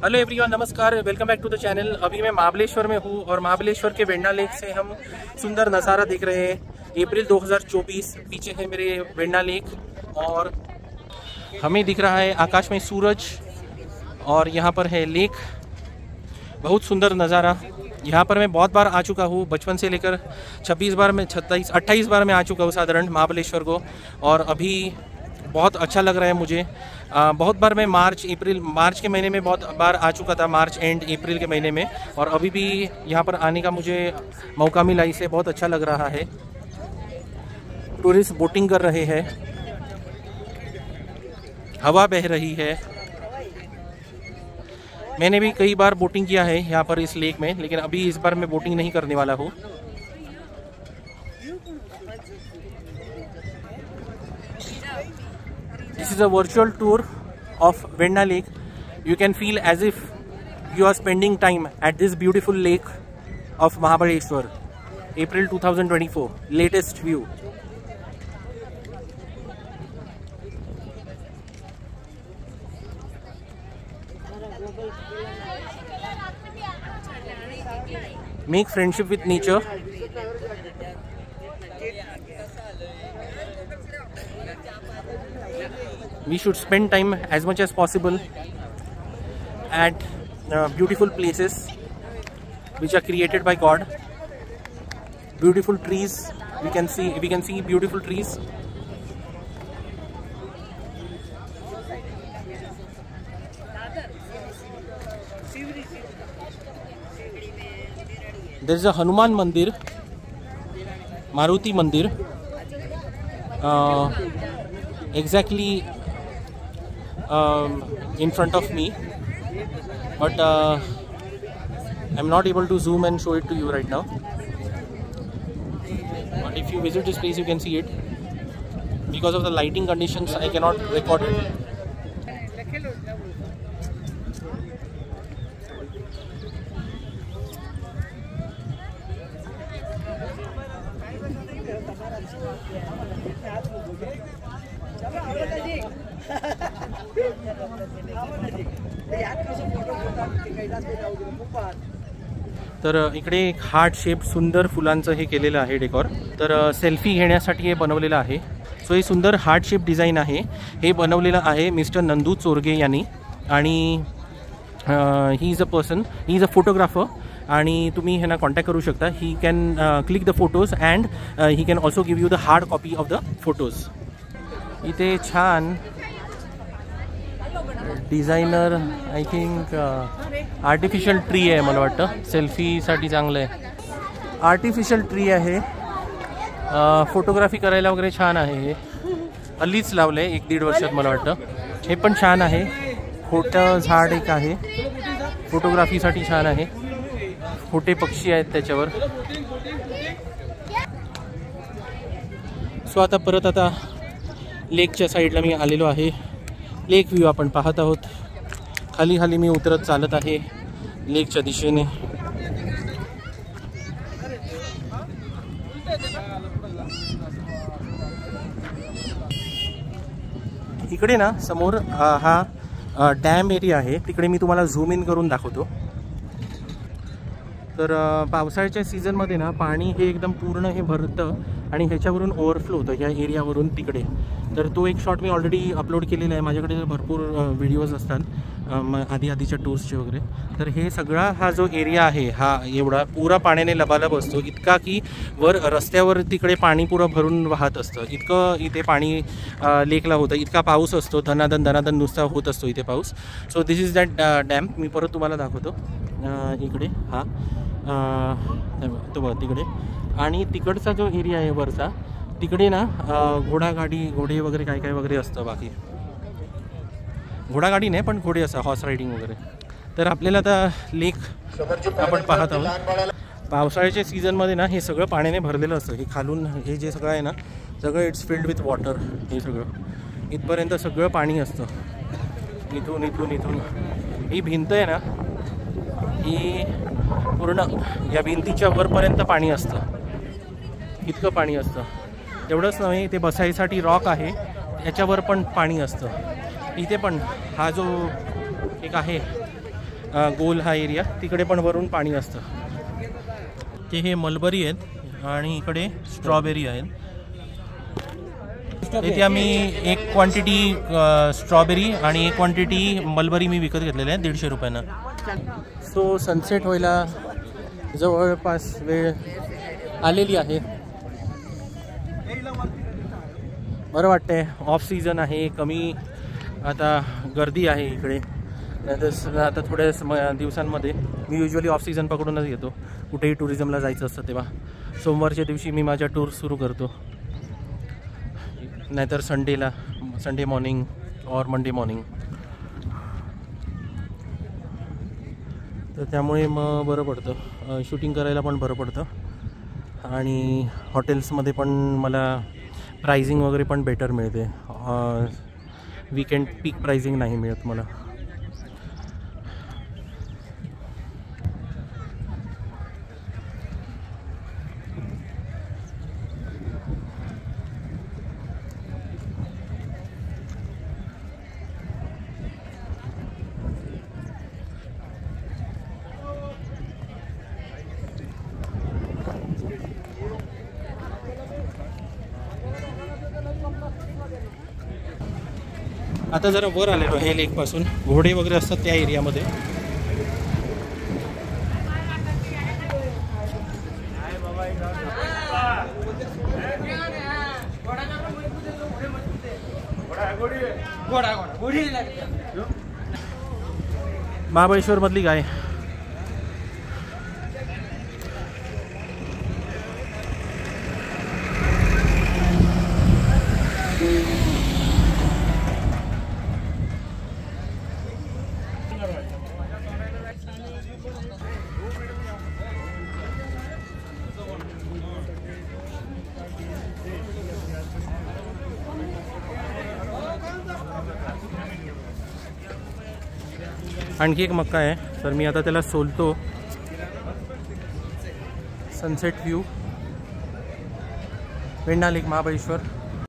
Hello everyone, नमस्कार, welcome back to the channel. अभी मैं महाबलेश्वर में हूँ और महाबलेश्वर के वेंडा लेक से हम सुंदर नज़ारा देख रहे हैं। अप्रैल 2024, पीछे है मेरे वेंडा लेक और हमें दिख रहा है आकाश में सूरज और यहाँ पर है लेक। बहुत सुंदर नज़ारा। यहाँ पर मैं बहुत बार आ चुका हूँ, बचपन से लेकर 26 बार में 28 बार मैं आ चुका हूँ साधारण महाबलेश्वर को, और अभी बहुत अच्छा लग रहा है मुझे। बहुत बार मैं मार्च के महीने में बहुत बार आ चुका था, मार्च एंड अप्रैल के महीने में, और अभी भी यहाँ पर आने का मुझे मौका मिला, इससे बहुत अच्छा लग रहा है। टूरिस्ट बोटिंग कर रहे हैं, हवा बह रही है। मैंने भी कई बार बोटिंग किया है यहाँ पर इस लेक में, लेकिन अभी इस बार मैं बोटिंग नहीं करने वाला हूँ। This is a virtual tour of Venda Lake. You can feel as if you are spending time at this beautiful lake of Mahabaleshwar. April 2024, latest view. Make friendship with nature. We should spend time as much as possible at beautiful places which are created by God. Beautiful trees, we can see beautiful trees. There is a Hanuman Mandir, Maruti Mandir, exactly in front of me, but I'm not able to zoom and show it to you right now. But if you visit this place, you can see it. Because of the lighting conditions, I cannot record it. तर इकडे एक heart shape सुंदर फुलांचं हे केलेलं आहे decor. तर selfie घेण्यासाठी हे बनवलेलं आहे। सो हे सुंदर हार्ट शेप डिझाईन आहे, हे बनवलेलं आहे मिस्टर नंदू चोरगे यांनी, आणि ही इज अ फोटोग्राफर, आणि तुम्ही ह्यांना कॉन्टॅक्ट करू शकता। He can click the photos and he can also give you the hard copy of the photos. इथे छान designer, I think artificial tree आहे, मला वाटतं सेल्फीसाठी चांगलं आहे। आर्टिफिशियल ट्री आहे, फोटोग्राफी करायला वगैरे छान आहे। हे हल्लीच लावलं आहे 1-1.5 वर्षात मला वाटतं। हे पण छान आहे, खोटं झाड एक आहे, फोटोग्राफीसाठी छान आहे। खोटे पक्षी आहेत त्याच्यावर। सो आता परत लेकच्या साईडला मी आलेलो आहे। लेक व्ह्यू आपण पाहत आहोत। खाली खाली मी उतरत चालत आहे लेकच्या दिशेने। इकडे ना समोर हा डॅम एरिया आहे, तिकडे मी तुम्हाला झूम इन करून दाखवतो। तर पावसाळ्याच्या सीझनमध्ये ना पाणी हे एकदम पूर्ण हे भरतं आणि ह्याच्यावरून ओव्हरफ्लो होतं ह्या एरियावरून तिकडे। तर तो एक शॉट मी ऑलरेडी अपलोड केलेला आहे, माझ्याकडे भरपूर व्हिडिओज असतात आधीच्या टूर्सचे वगैरे। तर हे सगळा हा जो एरिया आहे हा एवढा पुरा पाण्याने लबालब असतो, इतका की वर रस्त्यावर तिकडे पाणी पुरं भरून वाहत असतं, इतकं इथे पाणी लेकला होतं, इतका पाऊस असतो, धनाधन नुसता होत असतो इथे पाऊस। So this is that dam. मी परत तुम्हाला दाखवतो इकडे, हा तो बघा तिकडे, आणि तिकडचा जो एरिया आहे वरचा, तिकडे ना घोडे वगैरे काय वगैरे असतं। बाकी घोडागाडी नाही पण घोडे असं हॉर्स रायडिंग वगैरे। तर आपल्याला आता लेक आपण पाहत आहोत। पावसाळ्याच्या सीझनमध्ये ना हे सगळं पाण्याने भरलेलं असतं। हे खालून हे जे सगळं आहे ना, सगळं इट्स फिल्ड विथ वॉटर। हे सगळं इथपर्यंत सगळं पाणी असतं, इथून ही भिंत आहे ना, ही पूर्ण या भिंतीच्या वरपर्यंत पाणी असतं, इतकं पाणी असतं। तेवढंच नव्हे, ते बसायसाठी रॉक आहे, त्याच्यावर पण पाणी असतं। इथे पण हा जो एक आहे गोल हा एरिया, तिकडे पण वरून पाणी असतं. ते हे मलबरी आहेत आणि इकडे स्ट्रॉबेरी आहेत. इथे आम्ही एक क्वांटिटी स्ट्रॉबेरी आणि एक क्वांटिटी मलबरी मी विकत घेतलेले आहे 150 रुपयानं. सो सनसेट व्हायला जवळपास वेळ आलेली आहे. बरं वाटतंय. ऑफ सीझन आहे, कमी आता गर्दी आहे इकडे. आता थोड्या दिवसांमध्ये मी युजली ऑफ सीझन पकडूनच येतो कुठेही टुरिझमला जायचं असतं तेव्हा. सोमवारच्या दिवशी मी माझ्या टूर सुरू करतो, नाहीतर संडे मॉर्निंग और मंडे मॉर्निंग. तर त्यामुळे मग बरं पडतं, शूटिंग करायला पण बरं पडतं. आणि हॉटेल्समध्ये पण मला प्राइसिंग वगैरे पण बेटर मिळते. वीकेंड पीक प्राइसिंग नाही मिळत मला. आता जरा वर आलेलो आहे लेकपासून. घोडे वगैरे असतात त्या एरियामध्ये. महाबळेश्वर मधली गाय. आणखी एक मक्का आहे, तर मी आता त्याला सोलतो. सनसेट व्ह्यू, पेंडा लेक, महाबळेश्वर.